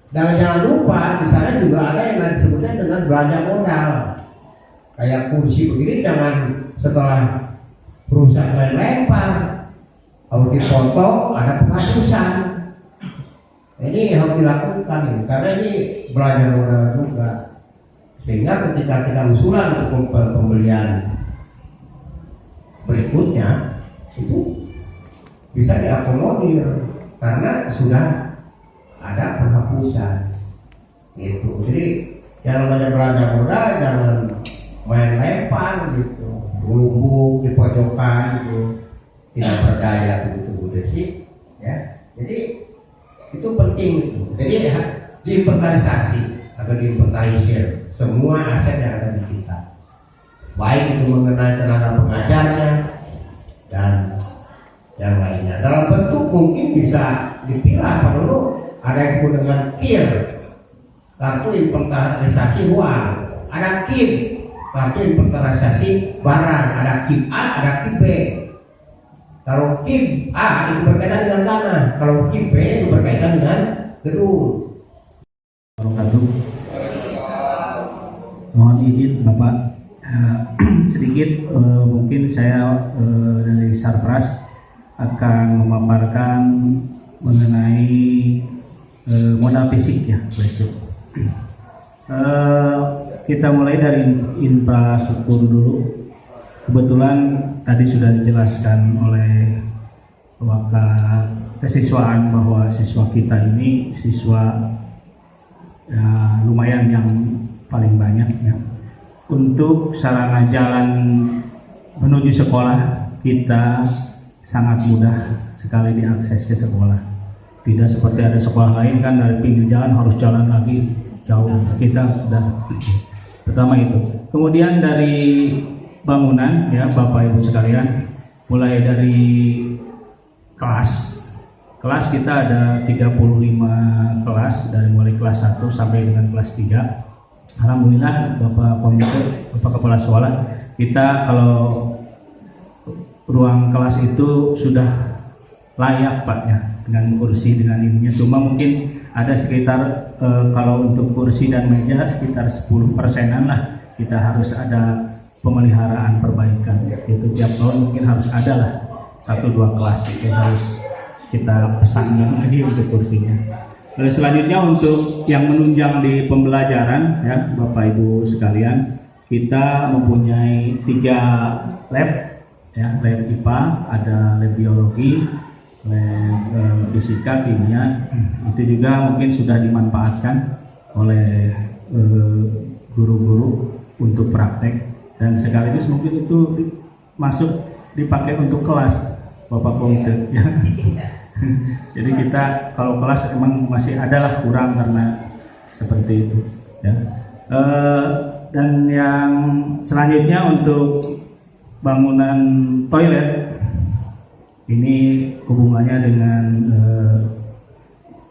Dan jangan lupa di sana juga ada yang disebutnya dengan belanja modal. Kayak kursi begini jangan setelah perusahaan lempar, kalau dipoto ada penghapusan. Ini harus dilakukan ini, karena ini belanja modal juga. Sehingga ketika kita usulan untuk pembelian berikutnya itu bisa diakomodir karena sudah ada penghapusan. Gitu. Jadi yang namanya belanja modal jangan main lempar gitu, lumbung di pojokan gitu, tidak berdaya begitu sih. Ya, jadi itu penting itu. Jadi diinventarisasi atau diinventarisir semua aset yang ada di kita, baik itu mengenai tenaga pengajarnya dan yang lainnya. Dalam bentuk mungkin bisa dipilah perlu ada yang disebut dengan KIR, kartu inventarisasi uang, ada KIP, kartu inventarisasi barang, ada KIP A, ada KIP B. Kalau KIP A itu berkaitan dengan tanah, kalau KIP B itu berkaitan dengan gedung. Mohon izin Bapak, sedikit mungkin saya dari Sarpras akan memaparkan mengenai modal fisik ya, besok. Kita mulai dari infrastruktur dulu. Kebetulan tadi sudah dijelaskan oleh wakil kesiswaan bahwa siswa kita ini siswa ya, lumayan yang paling banyak ya. Untuk sarana jalan menuju sekolah kita sangat mudah sekali diakses ke sekolah. Tidak seperti ada sekolah lain kan dari pinggir jalan harus jalan lagi jauh. Kita sudah pertama itu. Kemudian dari bangunan ya Bapak Ibu sekalian, mulai dari kelas kita ada 35 kelas dari mulai kelas 1 sampai dengan kelas 3. Alhamdulillah Bapak Komite, Bapak Kepala Sekolah, kita kalau ruang kelas itu sudah layak Pak ya, dengan kursi dengan ininya. Cuma mungkin ada sekitar kalau untuk kursi dan meja sekitar 10%-an lah kita harus ada pemeliharaan perbaikan. Itu tiap tahun mungkin harus ada lah 1-2 kelas itu harus kita pesankan lagi untuk kursinya. Lalu selanjutnya untuk yang menunjang di pembelajaran ya Bapak Ibu sekalian, kita mempunyai 3 lab ya, lab IPA, ada lab biologi, lab fisika, kimia. Itu juga mungkin sudah dimanfaatkan oleh guru-guru untuk praktek. Dan sekaligus mungkin itu masuk dipakai untuk kelas Bapak Komite ya. Jadi kita kalau kelas emang masih adalah kurang karena seperti itu ya. Dan yang selanjutnya untuk bangunan toilet ini hubungannya dengan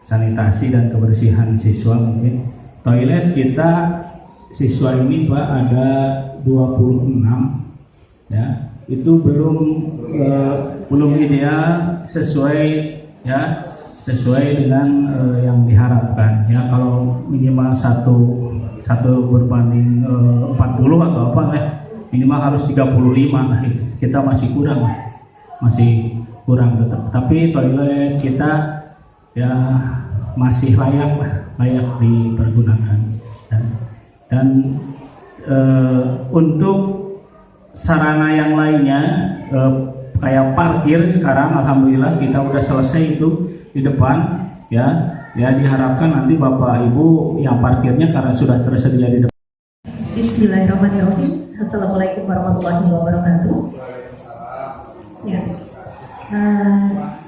sanitasi dan kebersihan siswa. Mungkin toilet kita siswa ini Pak ada 26 ya, itu belum ideal sesuai dengan yang diharapkan ya. Kalau minimal satu berbanding 40 atau apa ya, minimal harus 35 nah, kita masih kurang tetap. Tapi toilet kita ya masih layak dipergunakan dan untuk sarana yang lainnya kayak parkir sekarang alhamdulillah kita udah selesai itu di depan ya diharapkan nanti Bapak Ibu yang parkirnya karena sudah tersedia di depan. Bismillahirrahmanirrahim. Assalamualaikum warahmatullahi wabarakatuh. Ya.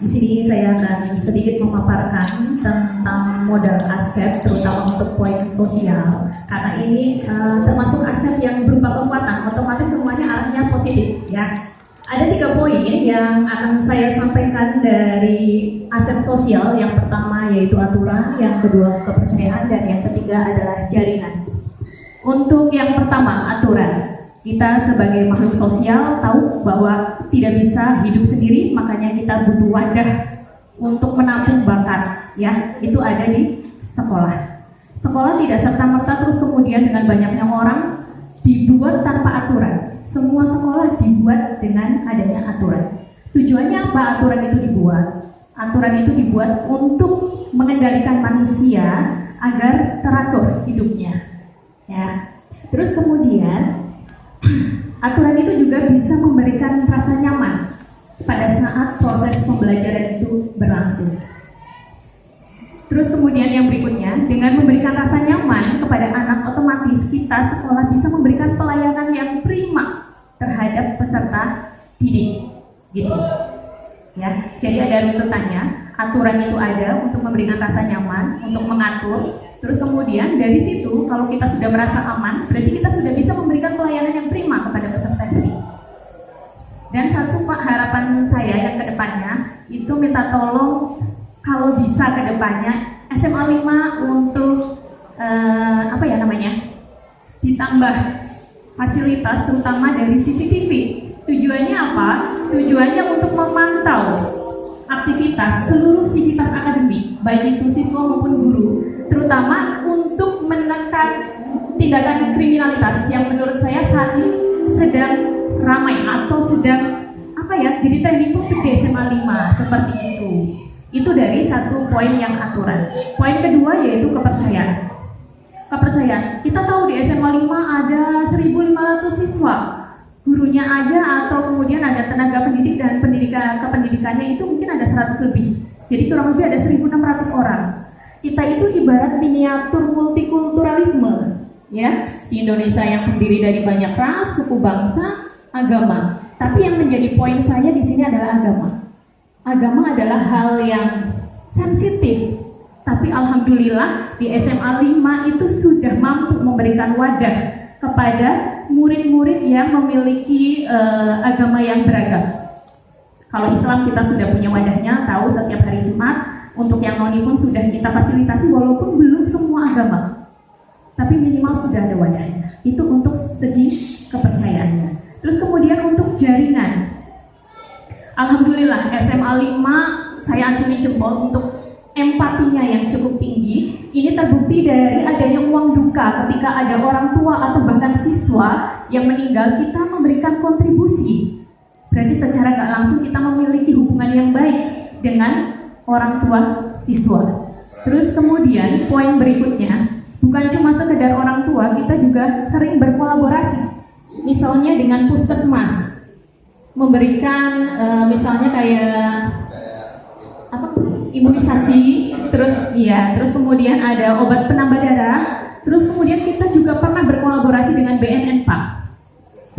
Di sini saya akan sedikit memaparkan tentang modal aset, terutama untuk poin sosial. Karena ini termasuk aset yang berupa kekuatan, otomatis semuanya arahnya positif, ya. Ada 3 poin yang akan saya sampaikan dari aset sosial. Yang pertama yaitu aturan, yang kedua kepercayaan, dan yang ketiga adalah jaringan. Untuk yang pertama, aturan. Kita sebagai makhluk sosial tahu bahwa tidak bisa hidup sendiri, makanya kita butuh wadah untuk menampung bakat, ya. Itu ada di sekolah. Sekolah tidak serta-merta terus kemudian dengan banyaknya orang dibuat tanpa aturan. Semua sekolah dibuat dengan adanya aturan. Tujuannya apa aturan itu dibuat? Aturan itu dibuat untuk mengendalikan manusia agar teratur hidupnya, ya. Terus kemudian aturan itu juga bisa memberikan rasa nyaman pada saat proses pembelajaran itu berlangsung. Terus kemudian yang berikutnya, dengan memberikan rasa nyaman kepada anak, otomatis kita sekolah bisa memberikan pelayanan yang prima terhadap peserta didik, gitu. Ya, jadi ada runtutannya. Aturan itu ada untuk memberikan rasa nyaman, untuk mengatur. Terus kemudian dari situ, kalau kita sudah merasa aman, berarti kita sudah bisa memberikan pelayanan yang prima kepada peserta didik. Dan satu Pak, harapan saya yang kedepannya itu minta tolong kalau bisa kedepannya SMA 5 untuk ditambah fasilitas terutama dari CCTV. Tujuannya apa? Tujuannya untuk memantau aktivitas seluruh sivitas akademik, baik itu siswa maupun guru, terutama untuk menekan tindakan kriminalitas yang menurut saya saat ini sedang ramai atau sedang jadi trending topik di SMA 5 seperti itu. Itu dari satu poin yang aturan. Poin kedua yaitu kepercayaan. Kepercayaan. Kita tahu di SMA 5 ada 1.500 siswa. Gurunya ada atau kemudian ada tenaga pendidik dan kependidikannya itu mungkin ada 100 lebih. Jadi kurang lebih ada 1.600 orang. Kita itu ibarat miniatur multikulturalisme, ya. Di Indonesia yang terdiri dari banyak ras, suku bangsa, agama. Tapi yang menjadi poin saya di sini adalah agama. Agama adalah hal yang sensitif. Tapi alhamdulillah di SMA 5 itu sudah mampu memberikan wadah kepada murid-murid yang memiliki agama yang beragam. Kalau Islam kita sudah punya wadahnya, tahu setiap hari Jumat. Untuk yang noni pun sudah kita fasilitasi walaupun belum semua agama. Tapi minimal sudah ada wadahnya. Itu untuk segi kepercayaannya. Terus kemudian untuk jaringan. Alhamdulillah SMA 5 saya acungi jempol untuk empatinya yang cukup tinggi. Ini terbukti dari adanya uang duka ketika ada orang tua atau bahkan siswa yang meninggal, kita memberikan kontribusi. Berarti secara gak langsung kita memiliki hubungan yang baik dengan orang tua siswa. Terus kemudian poin berikutnya, bukan cuma sekedar orang tua, kita juga sering berkolaborasi. Misalnya dengan puskesmas, memberikan misalnya kayak imunisasi, terus kemudian ada obat penambah darah, terus kemudian kita juga pernah berkolaborasi dengan BNN Pak,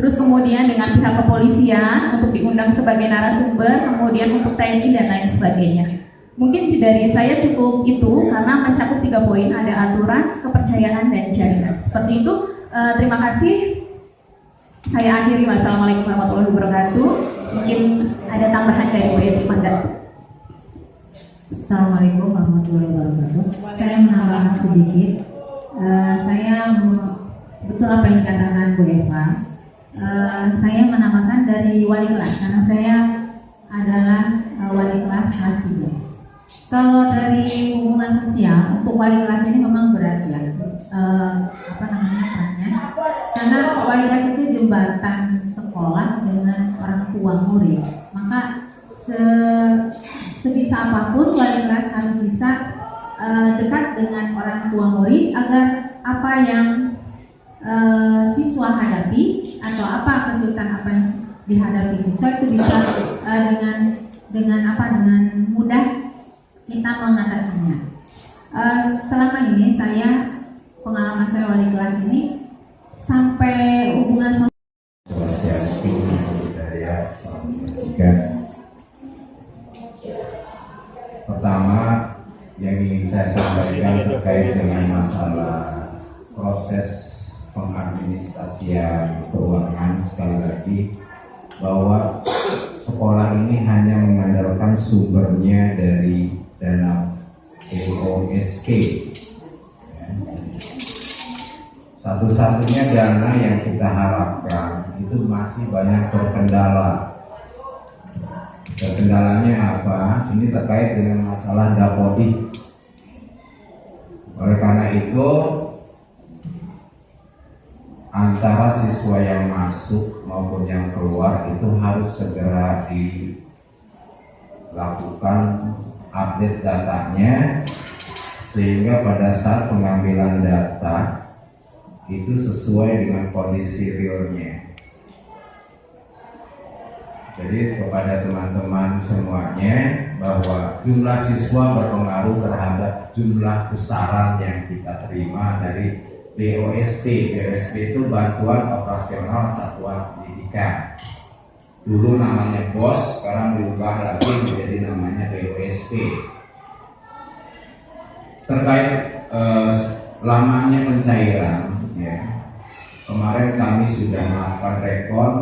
terus kemudian dengan pihak kepolisian untuk diundang sebagai narasumber, kemudian untuk TNI dan lain sebagainya. Mungkin dari saya cukup itu karena mencakup 3 poin, ada aturan, kepercayaan, dan jaringan. Seperti itu. Terima kasih. Saya akhiri. Wassalamualaikum warahmatullahi wabarakatuh. Mungkin ada tambahan dari Bu Eti, Manda. Assalamualaikum warahmatullahi wabarakatuh. Saya menambahkan sedikit. Betul apa yang dikatakan Bu Eva. Saya menambahkan dari wali kelas karena saya adalah wali kelas kelas 3. Kalau dari hubungan sosial untuk wali kelas ini memang berat ya. Perannya? Karena wali kelas itu jembatan sekolah dengan orang tua murid. Maka sebisa apapun wali kelas harus bisa dekat dengan orang tua murid agar apa yang siswa hadapi atau apa kesulitan apa yang dihadapi siswa itu bisa dengan mudah kita mengatasinya. Selama ini pengalaman saya wali kelas ini sampai hubungan 3. Pertama, yang ingin saya sampaikan terkait dengan masalah proses pengadministrasian keuangan. Sekali lagi, bahwa sekolah ini hanya mengandalkan sumbernya dari dana POSK. Satu-satunya dana yang kita harapkan itu masih banyak terkendala. Kendalanya apa? Ini terkait dengan masalah dapodik. Oleh karena itu, antara siswa yang masuk maupun yang keluar itu harus segera dilakukan update datanya, sehingga pada saat pengambilan data itu sesuai dengan kondisi realnya. Jadi kepada teman-teman semuanya, bahwa jumlah siswa berpengaruh terhadap jumlah besaran yang kita terima dari BOSP. BOSP itu Bantuan Operasional Satuan Pendidikan. Dulu namanya BOS, sekarang berubah lagi menjadi namanya BOSP. Terkait lamanya pencairan, ya, kemarin kami sudah melakukan rekon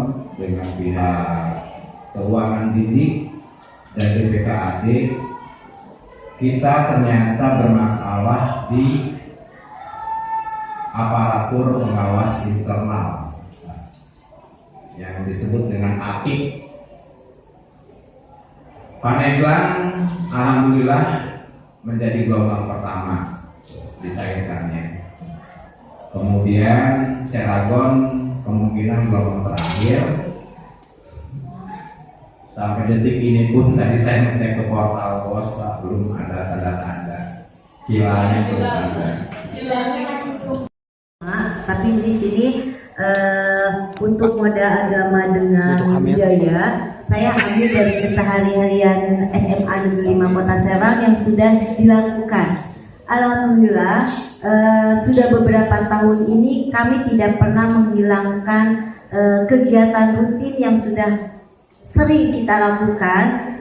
dengan pihak keuangan didik dan BPKAD. Kita ternyata bermasalah di aparatur pengawas internal yang disebut dengan APIK. Pandeglang alhamdulillah menjadi gelombang pertama dicairkannya. Kemudian Seragon kemungkinan gelombang terakhir. Sampai detik ini pun tadi saya ngecek ke portal BOS, Pak, belum ada tanda-tanda kilanya, belum ada. Tapi di sini untuk moda agama dengan budaya, saya ambil dari kesehari-harian SMA Negeri 5 Kota Serang yang sudah dilakukan. Alhamdulillah, sudah beberapa tahun ini kami tidak pernah menghilangkan kegiatan rutin yang sudah sering kita lakukan,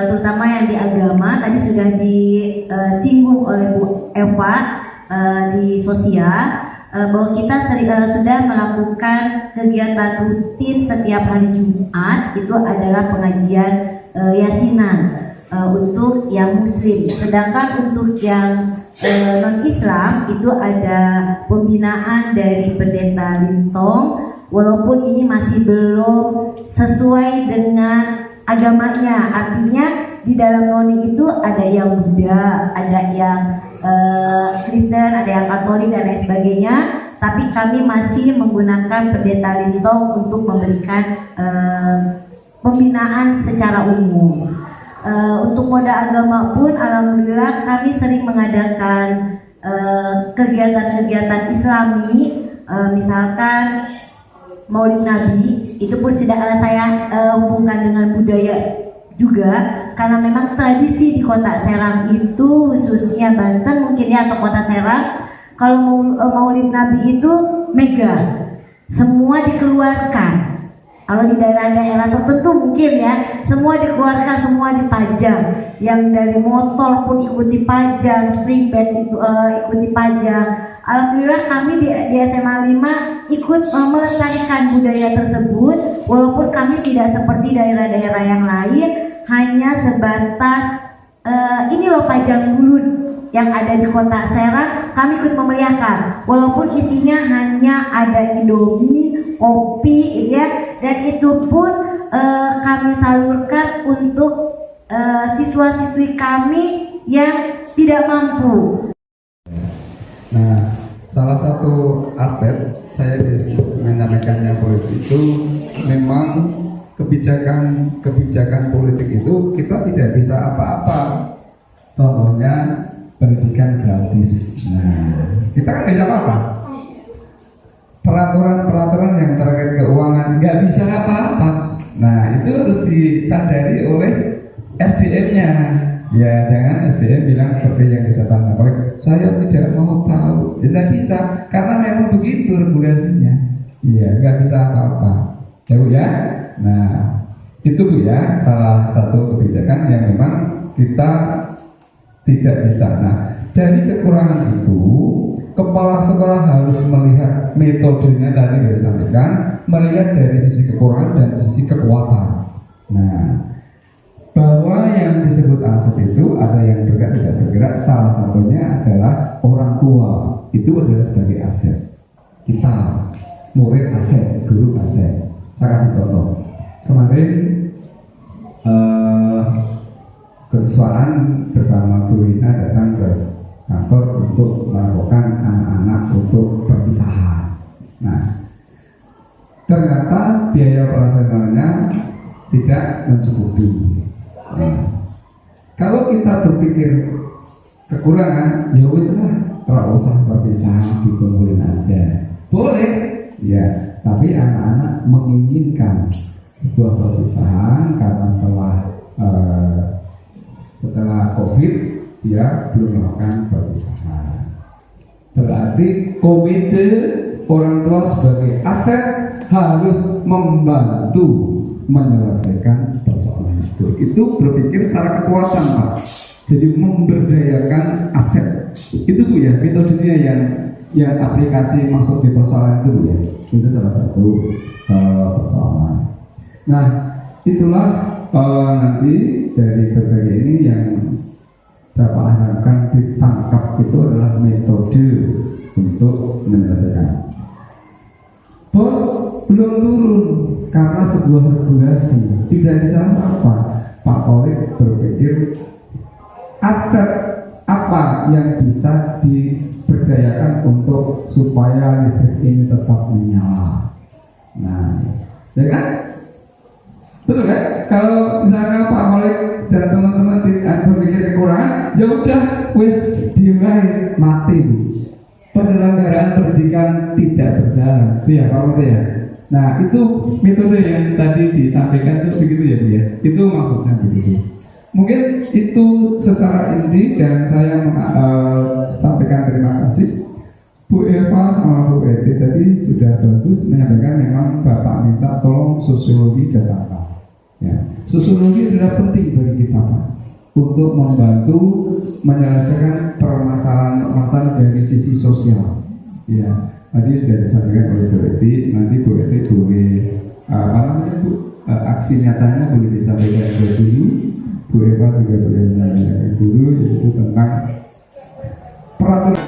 terutama yang di agama. Tadi sudah disinggung oleh Bu Eva di sosial, bahwa kita sudah melakukan kegiatan rutin setiap hari Jumat. Itu adalah pengajian yasinan untuk yang muslim. Sedangkan untuk yang non-Islam itu ada pembinaan dari Pendeta Lintong. Walaupun ini masih belum sesuai dengan agamanya, artinya di dalam noni itu ada yang Buddha, ada yang Kristen, ada yang Katolik dan lain sebagainya. Tapi kami masih menggunakan Pendeta Lintong untuk memberikan pembinaan secara umum. Untuk moda agama pun alhamdulillah kami sering mengadakan kegiatan-kegiatan Islami, misalkan Maulid Nabi. Itu pun sudah saya hubungkan dengan budaya juga, karena memang tradisi di Kota Serang itu, khususnya Banten mungkin ya, atau Kota Serang, kalau Maulid Nabi itu mega, semua dikeluarkan. Kalau di daerah-daerah tertentu mungkin ya, semua dikeluarkan, semua dipajang. Yang dari motor pun ikut dipajang, spring bed itu ikut dipajang. Alhamdulillah kami di SMA 5 ikut melestarikan budaya tersebut, walaupun kami tidak seperti daerah-daerah yang lain, hanya sebatas ini loh pajang bulut yang ada di Kota Serang, kami ikut memeriahkan, walaupun isinya hanya ada Indomie, kopi, ya, dan itu pun kami salurkan untuk siswa-siswi kami yang tidak mampu. Nah, salah satu aset saya menyampaikannya politik itu memang kebijakan politik itu kita tidak bisa apa-apa. Contohnya pendidikan gratis. Nah, kita kan bisa apa-apa. Peraturan-peraturan yang terkait keuangan nggak bisa apa-apa. Nah, itu harus disadari oleh SDM-nya. Ya, jangan SDM bilang seperti yang disampaikan, saya tidak mau tahu. Tidak bisa, karena memang begitu regulasinya. Iya, nggak bisa apa-apa. Ya, Bu ya. Nah, Itu Bu ya, salah satu kebijakan yang memang kita tidak bisa. Nah, dari kekurangan itu, kepala sekolah harus melihat metodenya tadi sudah disampaikan, melihat dari sisi kekurangan dan sisi kekuatan. Nah, bahwa yang disebut aset itu ada yang bergerak tidak bergerak, salah satunya adalah orang tua. Itu adalah sebagai aset. Kita murid aset, guru aset. Saya kasih contoh. Kemarin kesiswaan bersama Bu Rina datang ke kantor untuk melakukan anak-anak untuk perpisahan. Nah, ternyata biaya operasionalnya tidak mencukupi. Kalau kita berpikir kekurangan, ya wis lah, kalau usah perpisahan dikumpulin aja. Boleh, ya, tapi anak-anak menginginkan sebuah perpisahan karena setelah COVID dia belum melakukan perpisahan. Berarti komite orang tua sebagai aset harus membantu menyelesaikan persoalan itu. Itu berpikir secara kekuatan Pak. Jadi memberdayakan aset. Itu Bu ya, metodenya yang aplikasi masuk di persoalan itu ya. Itu salah satu persoalan. Nah, itulah nanti dari berbagai ini yang Bapak harapkan ditangkap itu adalah metode untuk menyelesaikan. Bos belum turun karena sebuah regulasi. Tidak bisa apa. Pak Kolik berpikir aset apa yang bisa diberdayakan untuk supaya listrik ini tetap menyala. Nah, ya kan? Betul kan? Kalau misalnya Pak Kolik dan teman-teman tidak berpikir kekurangan, ya udah, wis dimulai mati. Penyelenggaraan pendidikan tidak berjalan, itu ya Pak Kolik ya. Nah, itu metode yang tadi disampaikan itu begitu ya Bu ya. Itu maksudnya begitu. Mungkin itu secara inti dan saya sampaikan terima kasih. Bu Eva sama Bu Eti tadi sudah bagus menyampaikan, memang Bapak minta tolong sosiologi dan data. Ya. Sosiologi adalah penting bagi kita Pak, untuk membantu menyelesaikan permasalahan dari sisi sosial. Ya, tadi sudah disampaikan oleh Bu Eti, nanti Bu Eti boleh aksi nyatanya boleh disampaikan ke dulu. Bu Eva juga boleh menyampaikan dulu, yaitu tentang peraturan